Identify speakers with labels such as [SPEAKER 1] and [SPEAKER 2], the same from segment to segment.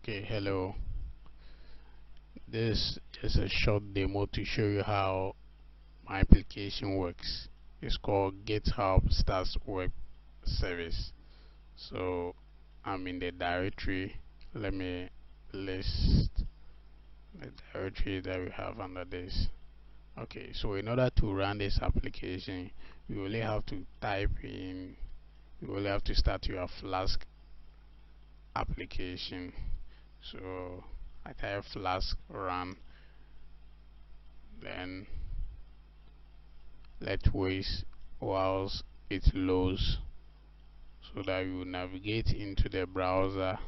[SPEAKER 1] Okay, hello. This is a short demo to show you how my application works. It's called GitHub Stats Web Service. So I'm in the directory. Let me list the directory that we have under this. Okay, so in order to run this application, you only have to start your Flask application. So I type Flask run, then let's wait whilst it loads so that you navigate into the browser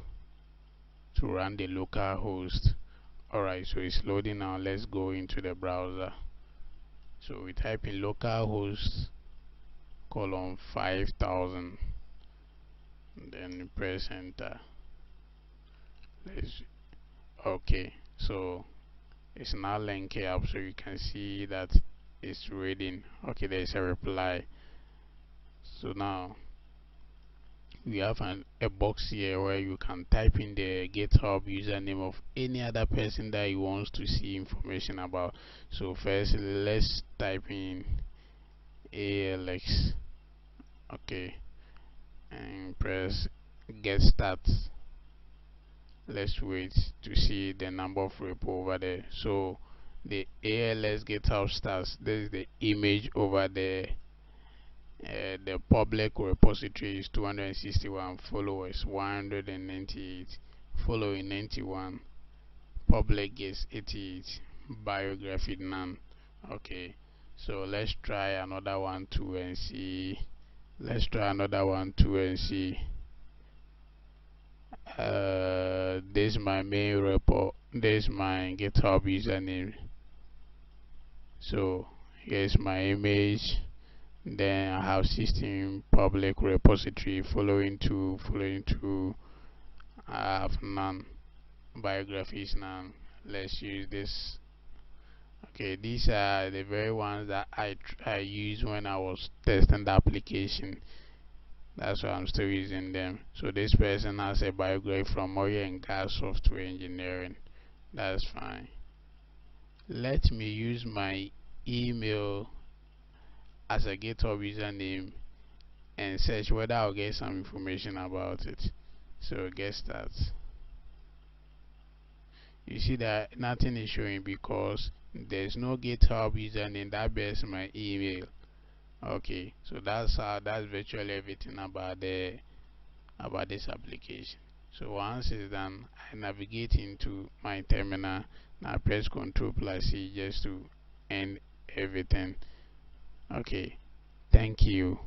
[SPEAKER 1] to run the local host. Alright, so it's loading now. Let's go into the browser. So we type in localhost colon 5000, then press enter. Okay, so it's now linking up, so you can see that it's reading. Okay, there's a reply. So now we have a box here where you can type in the GitHub username of any other person that you want to see information about. So first, let's type in ALX. Okay, and press get stats. Let's wait to see the number of repo over there. So the ALX GitHub stats, this is the image over there. The public repository is 261, followers 198, following 91, public is 88, biography none. Okay, so let's try another one too and see. This is my main repo. This is my GitHub username. So here's my image. Then I have 16 public repository, following two. I have none, biographies none. Let's use this. Okay, these are the very ones that I used when I was testing the application. That's why I'm still using them. So this person has a biography from oil and gas software engineering. That's fine. Let me use my email as a GitHub username and search whether I'll get some information about it. So get started. You see that nothing is showing because there's no GitHub username that bears my email. Okay, so that's virtually everything about this application. So once it's done, I navigate into my terminal. Now press Ctrl+C just to end everything. Okay, thank you.